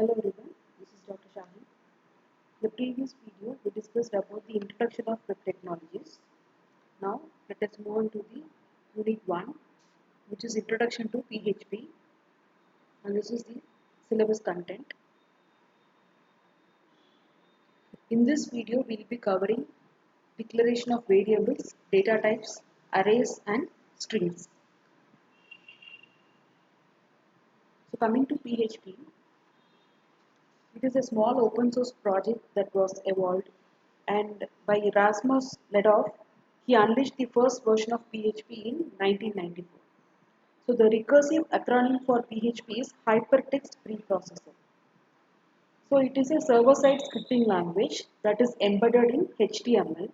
Hello everyone, this is Dr. Shahin. In the previous video, we discussed about the introduction of web technologies. Now, let us move on to the Unit 1, which is Introduction to PHP, and this is the syllabus content. In this video, we will be covering declaration of variables, data types, arrays, and strings. So, coming to PHP, it is a small open source project that was evolved, and by Erasmus Ledov, he unleashed the first version of PHP in 1994. So the recursive acronym for PHP is Hypertext Preprocessor. So it is a server-side scripting language that is embedded in HTML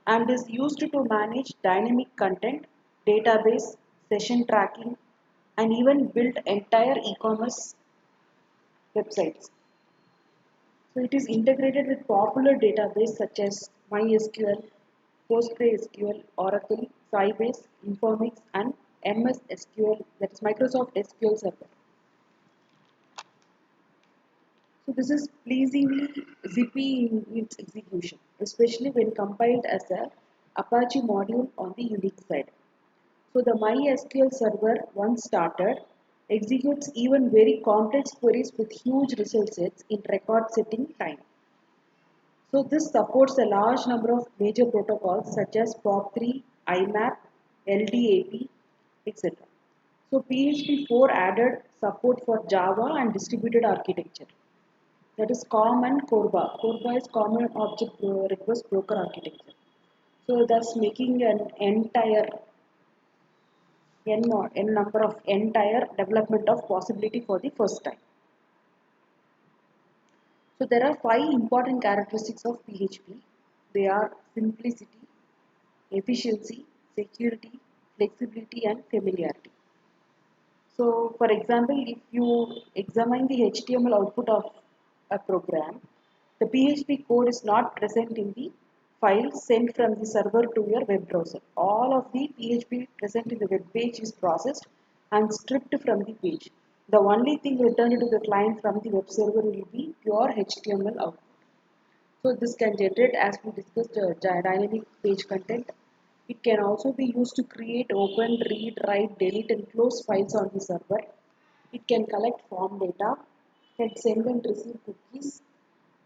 and is used to manage dynamic content, database, session tracking, and even build entire e-commerce websites. So it is integrated with popular databases such as MySQL, PostgreSQL, Oracle, Sybase, Informix, and MS SQL, that is Microsoft SQL Server. So this is pleasingly zippy in its execution, especially when compiled as a Apache module on the Unix side. So the MySQL server, once started, executes even very complex queries with huge result sets in record-setting time. So this supports a large number of major protocols such as POP3, IMAP, LDAP, etc. So PHP 4 added support for Java and distributed architecture. That is COM and CORBA. CORBA is Common Object Request Broker Architecture. So thus making an entire n number of entire development of possibility for the first time. So there are 5 important characteristics of PHP. They are simplicity, efficiency, security, flexibility, and familiarity. So for example, if you examine the HTML output of a program, the PHP code is not present in the file sent from the server to your web browser. All of the PHP present in the web page is processed and stripped from the page. The only thing returned to the client from the web server will be pure HTML output. So this can generate, as we discussed, dynamic page content. It can also be used to create, open, read, write, delete, and close files on the server. It can collect form data, can send and receive cookies.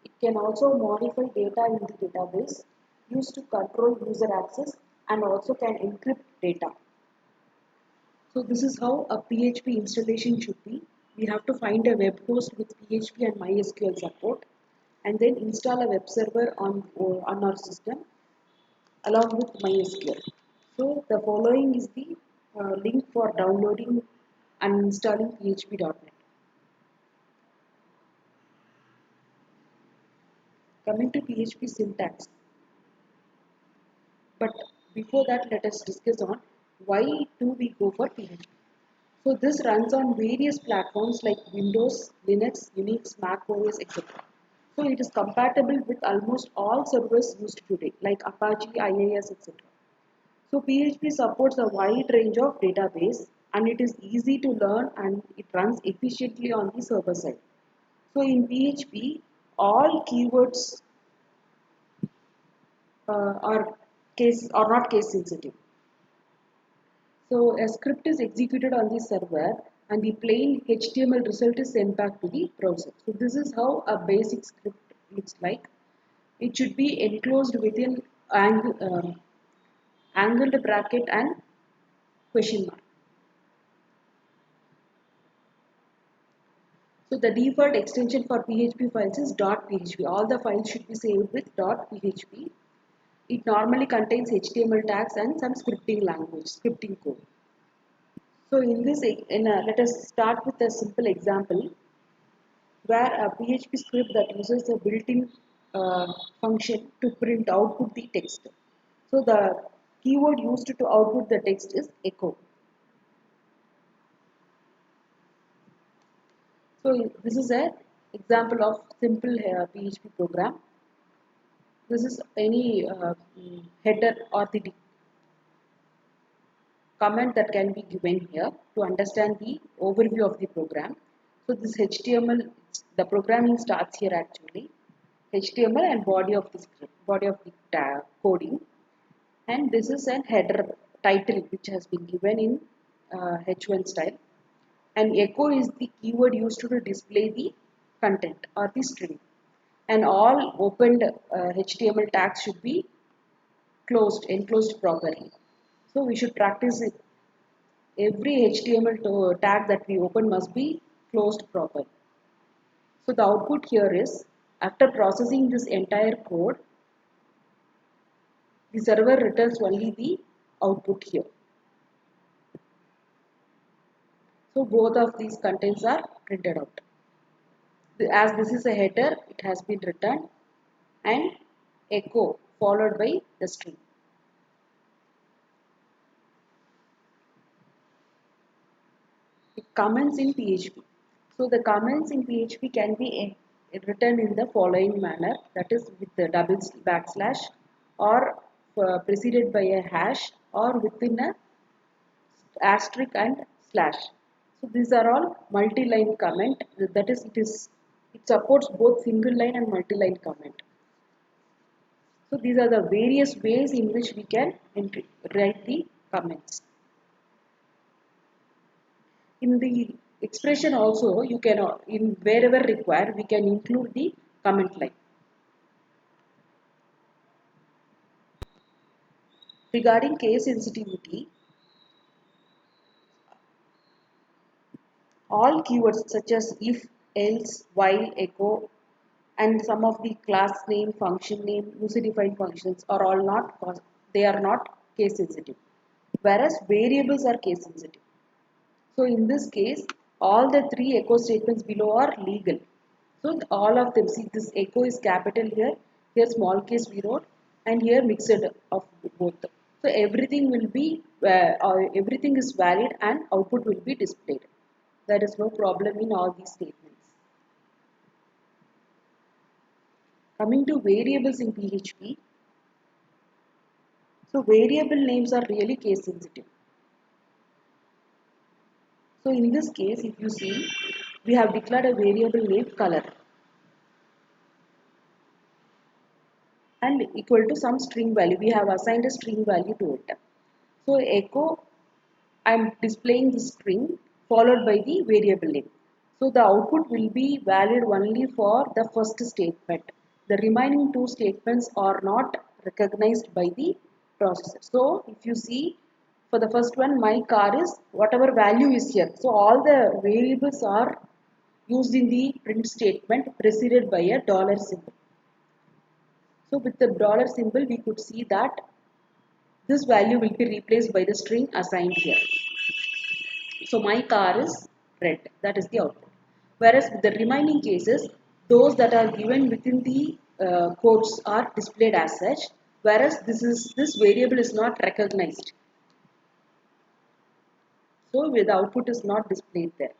It can also modify data in the database, used to control user access, and also can encrypt data. So this is how a PHP installation should be. We have to find a web host with PHP and MySQL support, and then install a web server on our system along with MySQL. So the following is the link for downloading and installing PHP.NET. Coming to PHP syntax. But before that, let us discuss on why do we go for PHP. So this runs on various platforms like Windows, Linux, Unix, Mac OS, etc. So it is compatible with almost all servers used today, like Apache, IIS, etc. So PHP supports a wide range of database and it is easy to learn and it runs efficiently on the server side. So in PHP, all keywords are not case sensitive. So a script is executed on the server and the plain HTML result is sent back to the browser. So this is how a basic script looks like. It should be enclosed within angled bracket and question mark. So the default extension for PHP files is .php. All the files should be saved with .php. It normally contains HTML tags and some scripting language, scripting code. So let us start with a simple example where a PHP script that uses a built-in function to print output the text. So the keyword used to output the text is echo. So this is an example of simple PHP program. This is any header or the comment that can be given here to understand the overview of the program. So this HTML The programming starts here actually. HTML and body of the script, body of the coding, and this is an header title which has been given in H1 style, and echo is the keyword used to display the content or the string, and all opened HTML tags should be enclosed properly. So we should practice it. Every HTML tag that we open must be closed properly. So the output here is, after processing this entire code, the server returns only the output here. So both of these contents are printed out. As this is a header, it has been returned, and echo followed by the string. The comments in PHP. So the comments in PHP can be written in the following manner, that is with the double backslash, or preceded by a hash, or within a asterisk and slash. So these are all multi-line comment, that is it supports both single line and multi-line comment. So these are the various ways in which we can write the comments. In the expression also, you can, in wherever required, we can include the comment line. Regarding case sensitivity, all keywords such as if, else, while, echo, and some of the class name, function name, user-defined functions are all they are not case sensitive, whereas variables are case sensitive. So in this case, all the three echo statements below are legal. So all of them, see this echo is capital here small case we wrote, and here mixed of both. So everything will be, everything is valid and output will be displayed. There is no problem in all these statements. Coming to variables in PHP. So variable names are really case sensitive. So in this case, if you see, we have declared a variable name color and equal to some string value. We have assigned a string value to it. So echo, I am displaying the string followed by the variable name. So the output will be valid only for the first statement. The remaining two statements are not recognized by the processor. So if you see, for the first one, my car is whatever value is here. So all the variables are used in the print statement preceded by a dollar symbol. So with the dollar symbol, we could see that this value will be replaced by the string assigned here. So my car is red. That is the output. Whereas with the remaining cases, those that are given within the quotes are displayed as such. Whereas this variable is not recognized. So the output is not displayed there.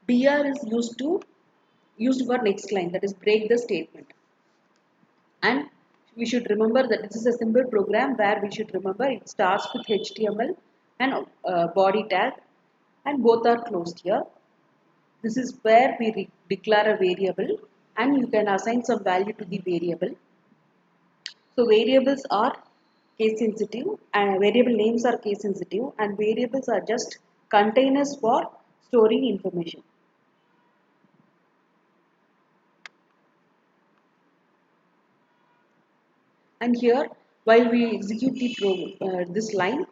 BR is used for next line, that is break the statement. And we should remember that this is a simple program where we should remember it starts with HTML and body tag, and both are closed here. This is where we declare a variable, and you can assign some value to the variable. So variables are case sensitive, and variable names are case sensitive, and variables are just containers for storing information. And here, while we execute this line,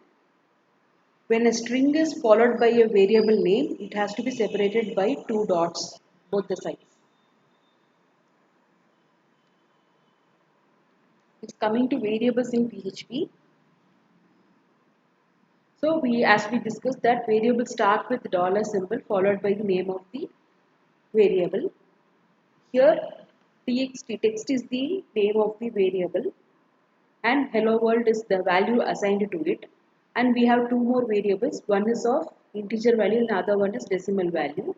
when a string is followed by a variable name, it has to be separated by two dots, both the sides. It's coming to variables in PHP. So as we discussed, that variables start with dollar symbol followed by the name of the variable. Here, text is the name of the variable, and hello world is the value assigned to it. And we have two more variables. One is of integer value and other one is decimal value.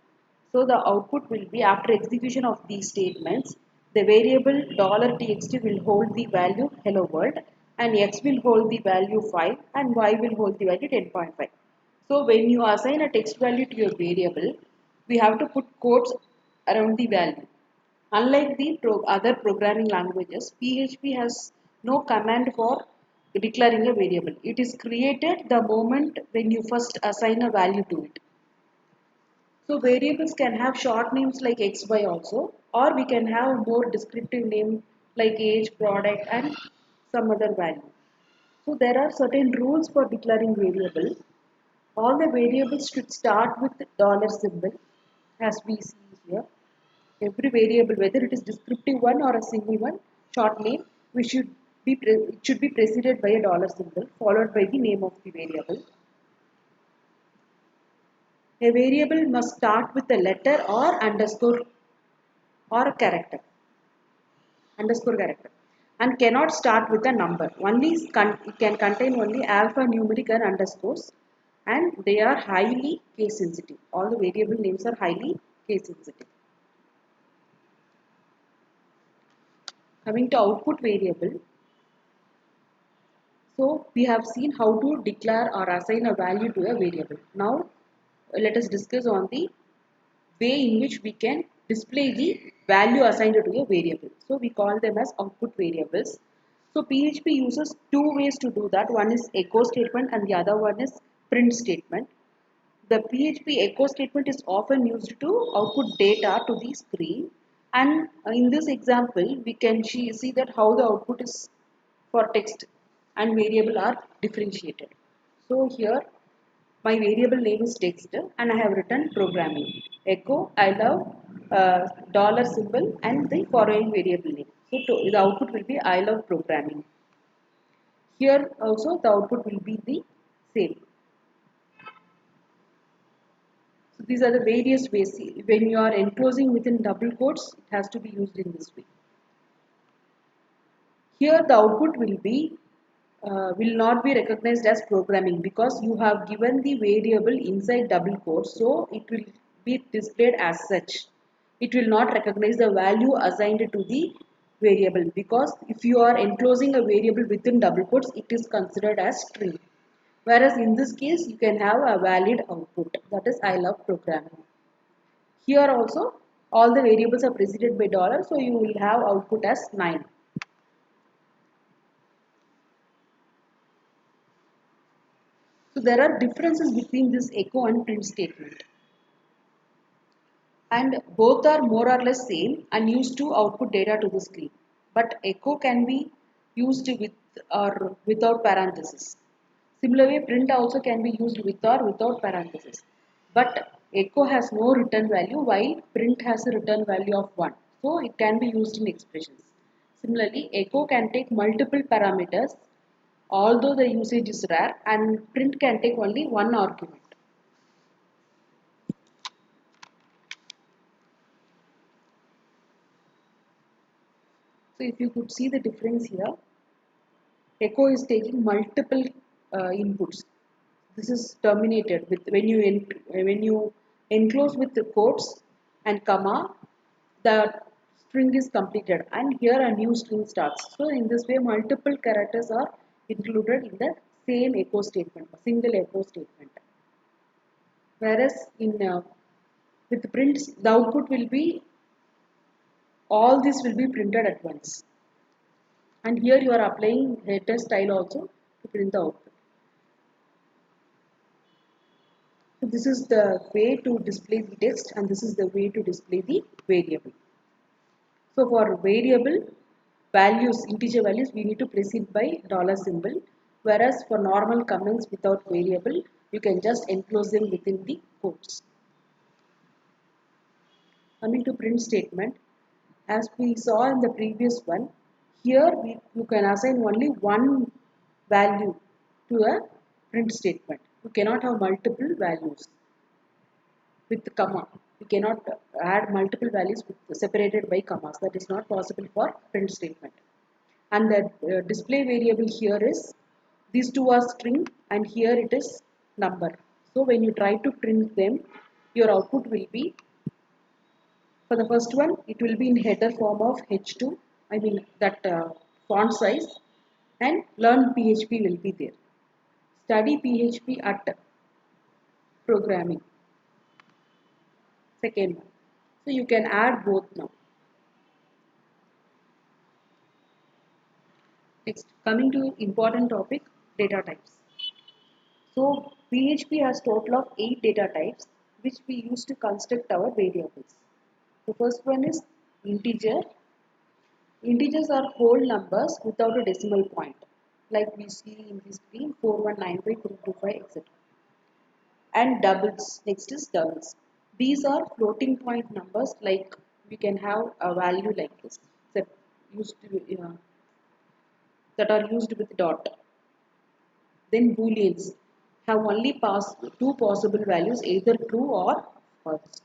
So the output will be, after execution of these statements, the variable $txt will hold the value hello world, and x will hold the value 5 and y will hold the value 10.5. So when you assign a text value to your variable, we have to put quotes around the value. Unlike the other programming languages, PHP has no command for declaring a variable. It is created the moment when you first assign a value to it. So variables can have short names like XY also, or we can have more descriptive name like age, product, and some other value. So there are certain rules for declaring variable. All the variables should start with dollar symbol, as we see here. Every variable, whether it is descriptive one or a single one, short name, it should be preceded by a dollar symbol followed by the name of the variable. A variable must start with a letter or underscore or a character, underscore character, and cannot start with a number. It can contain only alphanumeric and underscores, and they are highly case sensitive. All the variable names are highly case sensitive. Coming to output variable, so we have seen how to declare or assign a value to a variable. Now let us discuss on the way in which we can display the value assigned to a variable. So we call them as output variables. So PHP uses two ways to do that. One is echo statement and the other one is print statement. The PHP echo statement is often used to output data to the screen, and in this example we can see that how the output is for text and variable are differentiated. So here my variable name is text and I have written programming. Echo I love dollar symbol and the following variable name. So the output will be I love programming. Here also the output will be the same. So these are the various ways. When you are enclosing within double quotes, it has to be used in this way. Here the output will not be recognized as programming because you have given the variable inside double quotes, so it will be displayed as such. It will not recognize the value assigned to the variable because if you are enclosing a variable within double quotes, it is considered as string. Whereas in this case, you can have a valid output, that is I love programming. Here also all the variables are preceded by dollar, so you will have output as 9. So there are differences between this echo and print statement, and both are more or less same and used to output data to the screen. But echo can be used with or without parenthesis. Similarly, print also can be used with or without parenthesis. But echo has no return value while print has a return value of 1. So it can be used in expressions. Similarly, echo can take multiple parameters although the usage is rare, and print can take only one argument. So if you could see the difference here, echo is taking multiple inputs. This is terminated with when you enclose with the quotes and comma, the string is completed, and here a new string starts. So in this way, multiple characters are included in the same echo statement, a single echo statement. Whereas in with prints, the output will be all this will be printed at once. And here you are applying header style also to print the output. So this is the way to display the text and this is the way to display the variable. So for variable values, integer values, we need to precede by dollar symbol, whereas for normal comments without variable, you can just enclose them within the quotes. Coming to print statement, as we saw in the previous one, here you can assign only one value to a print statement. You cannot have multiple values with the comma. You cannot add multiple values separated by commas. That is not possible for print statement. And the display variable here is these two are string and here it is number. So when you try to print them, your output will be, for the first one, it will be in header form of H2, I mean that font size, and learn PHP will be there. Study PHP at programming, second one. So you can add both now. Next, coming to important topic, data types. So PHP has total of 8 data types which we use to construct our variables. The first one is integer. Integers are whole numbers without a decimal point, like we see in the screen 4195325 etc. And doubles. Next is doubles. These are floating point numbers, like we can have a value like this that used to, that are used with dot. Then booleans have only two possible values, either true or false.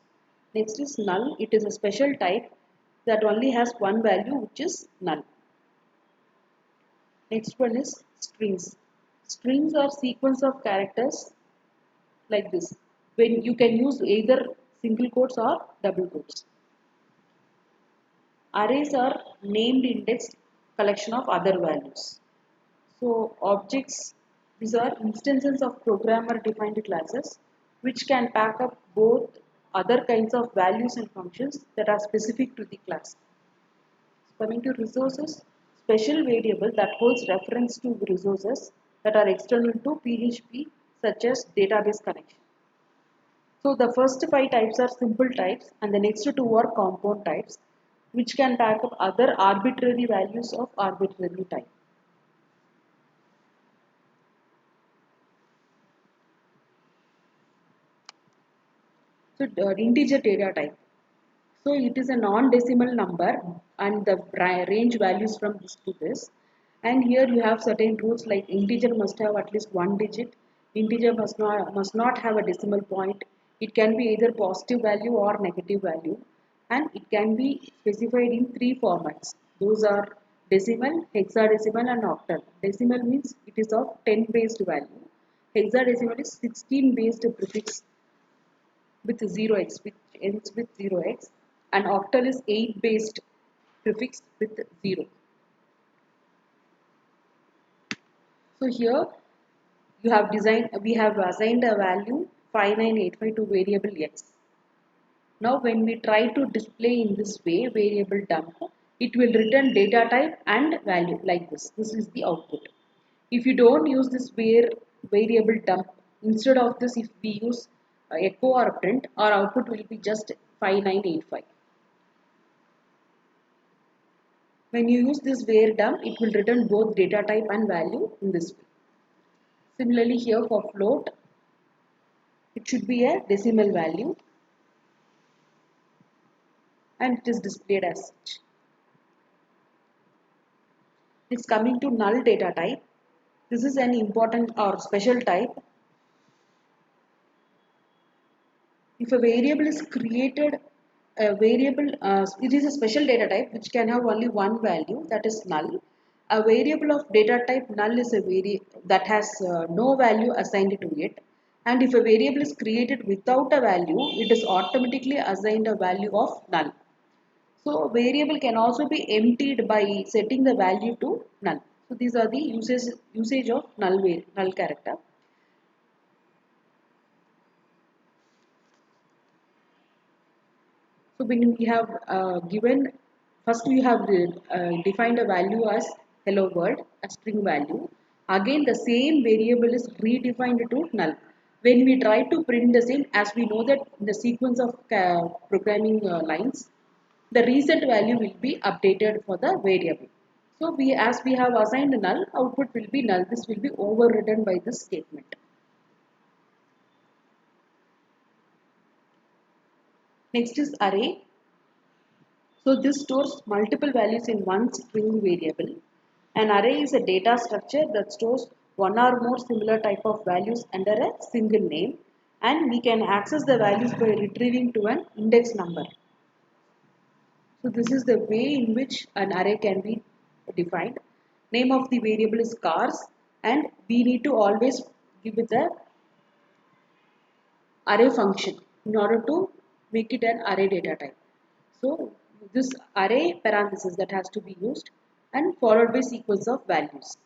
Next is null. It is a special type that only has one value, which is null. Next one is strings. Strings are sequence of characters like this, when you can use either single quotes or double quotes. Arrays are named indexed collection of other values. So objects, these are instances of programmer defined classes which can pack up both other kinds of values and functions that are specific to the class. Coming to resources, special variable that holds reference to resources that are external to PHP, such as database connection. So the first 5 types are simple types and the next 2 are compound types, which can pack up other arbitrary values of arbitrary type. So integer data type. So it is a non-decimal number and the range values from this to this. And here you have certain rules like integer must have at least one digit, integer must not have a decimal point, it can be either positive value or negative value, and it can be specified in 3 formats. Those are decimal, hexadecimal and octal. Decimal means it is of 10 based value. Hexadecimal is 16 based prefix with 0x, which ends with 0x, and octal is 8 based prefix with 0. So here we have assigned a value 5985 to variable x. Now when we try to display in this way variable dump, it will return data type and value like this. This is the output. If you don't use this variable dump, instead of this if we use echo or print, our output will be just 5985. When you use this var dump, it will return both data type and value in this way. Similarly here for float, it should be a decimal value and it is displayed as such. It's coming to null data type. This is an important or special type. If a variable is created, it is a special data type which can have only one value, that is null. A variable of data type null is a variable that has no value assigned to it. And if a variable is created without a value, it is automatically assigned a value of null. So variable can also be emptied by setting the value to null. So these are the usage of null character. So when we have first we have defined a value as hello world, a string value. Again the same variable is redefined to null. When we try to print the same, as we know that in the sequence of programming lines, the reset value will be updated for the variable. So as we have assigned null, output will be null. This will be overridden by this statement. Next is array. So this stores multiple values in one string variable. An array is a data structure that stores one or more similar type of values under a single name, and we can access the values by retrieving to an index number. So this is the way in which an array can be defined. Name of the variable is cars, and we need to always give it the array function in order to make it an array data type. So this array parenthesis that has to be used and followed by sequence of values.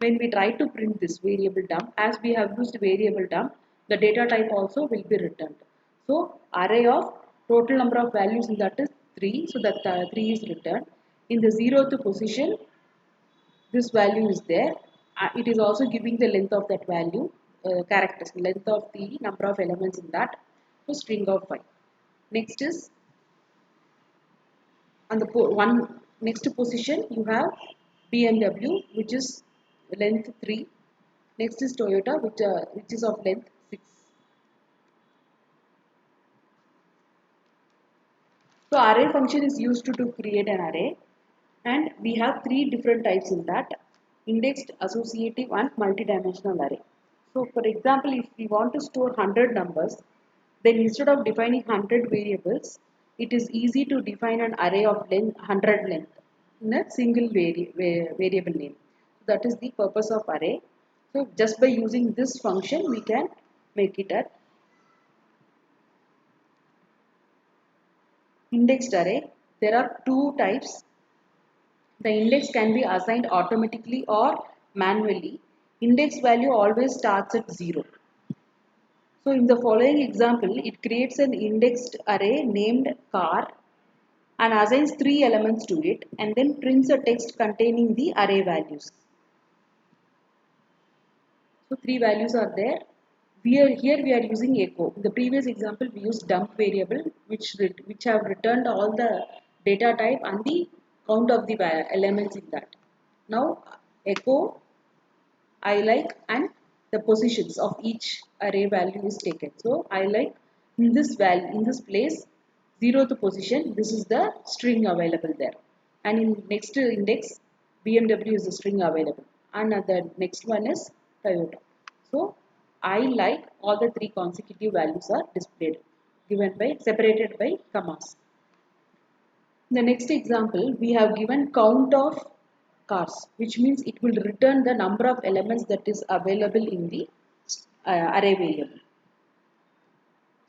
when we try to print this variable dump, as we have used variable dump, the data type also will be returned. So array of total number of values in that is 3, so that 3 is returned. In the 0th position, this value is there. It is also giving the length of that value, characters, length of the number of elements in that, to string of 5. Next is on the next position you have BMW, which is length 3. Next is Toyota, which is of length 6. So array function is used to create an array, and we have 3 different types in that: indexed, associative and multidimensional array. So for example, if we want to store 100 numbers, then instead of defining 100 variables, it is easy to define an array of length 100 length in a single variable name. That is the purpose of array. So just by using this function, we can make it a indexed array. There are 2 types. The index can be assigned automatically or manually. Index value always starts at 0. So in the following example, it creates an indexed array named car and assigns 3 elements to it, and then prints a text containing the array values. So 3 values are there. Here we are using echo. In the previous example, we used dump variable, which have returned all the data type and the count of the elements in that. Now echo I like and the positions of each array value is taken. So I like in this value, in this place, 0th position, this is the string available there, and in next index BMW is the string available, and the next one is Toyota. So I like all the 3 consecutive values are displayed, given by separated by commas. In the next example, we have given count of cars, which means it will return the number of elements that is available in the array variable.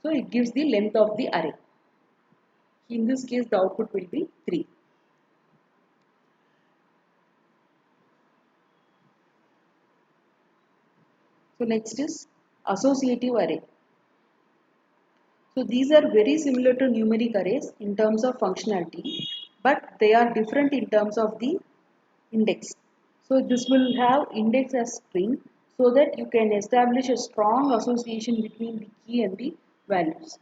So it gives the length of the array. In this case, the output will be 3. So next is associative array. So these are very similar to numeric arrays in terms of functionality, but they are different in terms of the index. So this will have index as string, so that you can establish a strong association between the key and the values.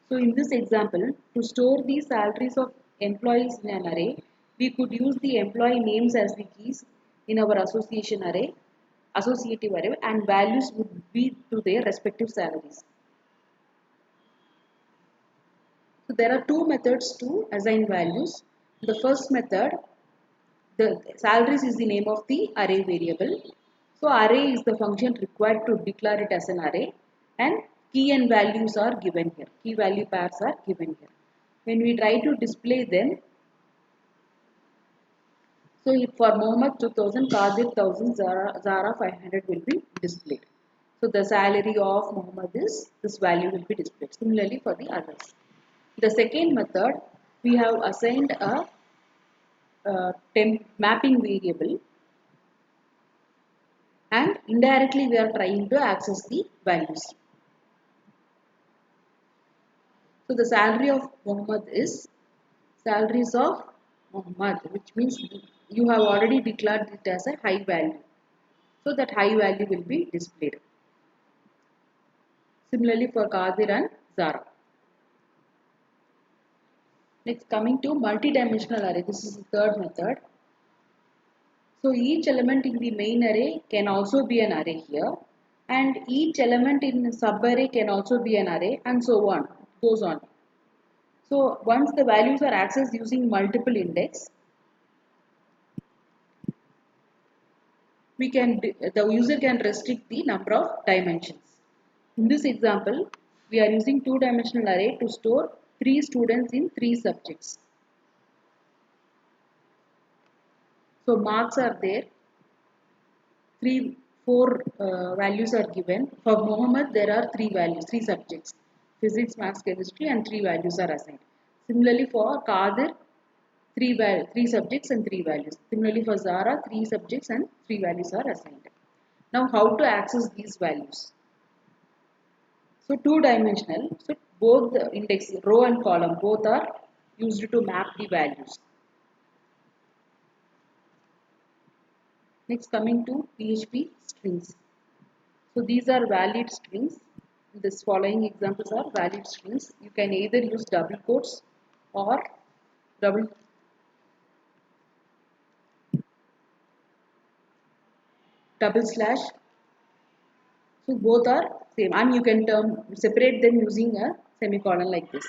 So in this example, to store the salaries of employees in an array, we could use the employee names as the keys in our associative array, and values would be to their respective salaries. So there are 2 methods to assign values. The first method, the salaries is the name of the array variable. So array is the function required to declare it as an array, and key and values are given here. Key value pairs are given here. When we try to display them, so if for Mohammed 2000, Qadir 1000, Zara 500 will be displayed. So the salary of Mohammed is, this value will be displayed. Similarly for the others. The second method, we have assigned a temp mapping variable, and indirectly we are trying to access the values. So the salary of Muhammad is salaries of Muhammad, which means you have already declared it as a high value. So that high value will be displayed. Similarly for Qadir and Zara. Next, coming to multidimensional array, this is the third method. So each element in the main array can also be an array here, and each element in the subarray can also be an array, and so on. It goes on. So once the values are accessed using multiple index, the user can restrict the number of dimensions. In this example, we are using 2-dimensional array to store 3 students in 3 subjects. So marks are there. 4 values are given. For Mohammed, there are 3 values, 3 subjects: physics, maths, chemistry, and 3 values are assigned. Similarly, for Qadir, three subjects and three values. Similarly for Zara, three subjects and three values are assigned. Now how to access these values? So two dimensional. So both the index row and column both are used to map the values. Next coming to PHP strings. So these are valid strings. This following examples are valid strings. You can either use double quotes or double slash. So both are same, and you can separate them using a semicolon like this.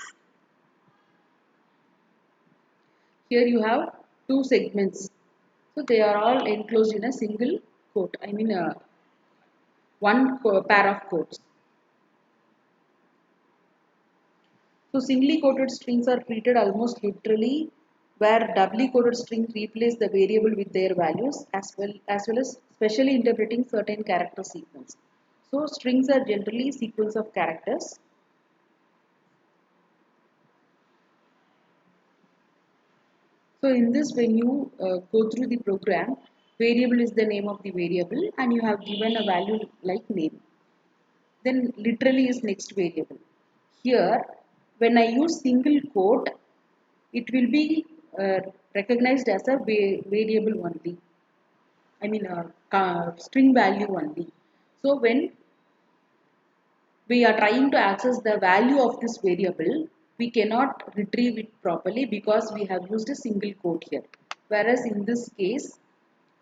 Here you have two segments. So they are all enclosed in a single quote. I mean one pair of quotes. So singly quoted strings are treated almost literally, where doubly quoted strings replace the variable with their values as specially interpreting certain character sequence. So strings are generally sequence of characters. So in this, when you go through the program, variable is the name of the variable and you have given a value like name. Then literally is next variable. Here, when I use single quote, it will be uh, recognized as a variable only. I mean string value only. So when we are trying to access the value of this variable, we cannot retrieve it properly because we have used a single quote here. Whereas in this case,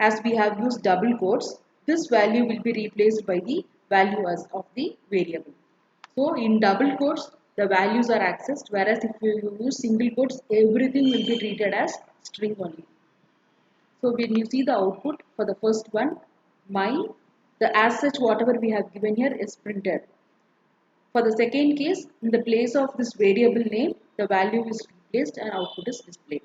as we have used double quotes, this value will be replaced by the value as of the variable. So in double quotes, the values are accessed, whereas if you use single quotes, everything will be treated as string only. So when you see the output for the first one, the as such whatever we have given here is printed. For the second case, in the place of this variable name, the value is replaced and output is displayed.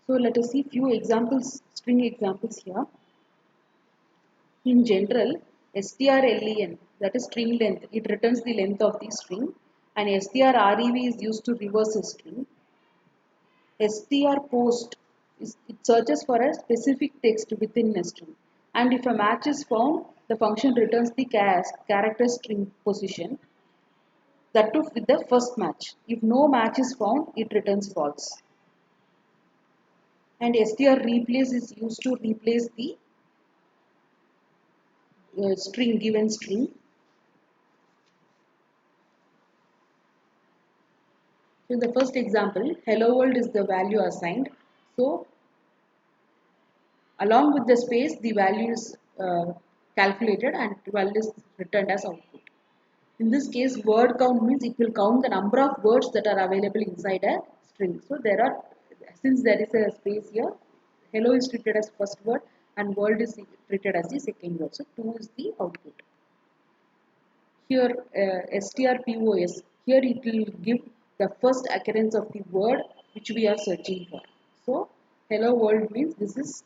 So let us see few examples, string examples here. In general, strlen, that is string length, it returns the length of the string, and strrev is used to reverse a string. strpost it searches for a specific text within a string, and if a match is found, the function returns the character string position, that too with the first match. If no match is found, it returns false. And str replace is used to replace the given string. So in the first example, hello world is the value assigned. So along with the space, the value is calculated and 12 is returned as output. In this case, word count means it will count the number of words that are available inside a string. So since there is a space here, hello is treated as first word and world is treated as the second word. So 2 is the output. Here strpos, here it will give the first occurrence of the word which we are searching for. So hello world means this is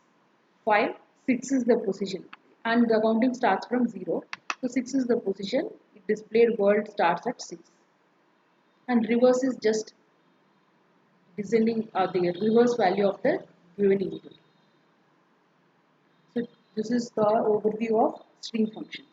5, 6 is the position and the counting starts from 0. So 6 is the position, it displayed world starts at 6 and reverse is just descending the reverse value of the given input. So this is the overview of string function.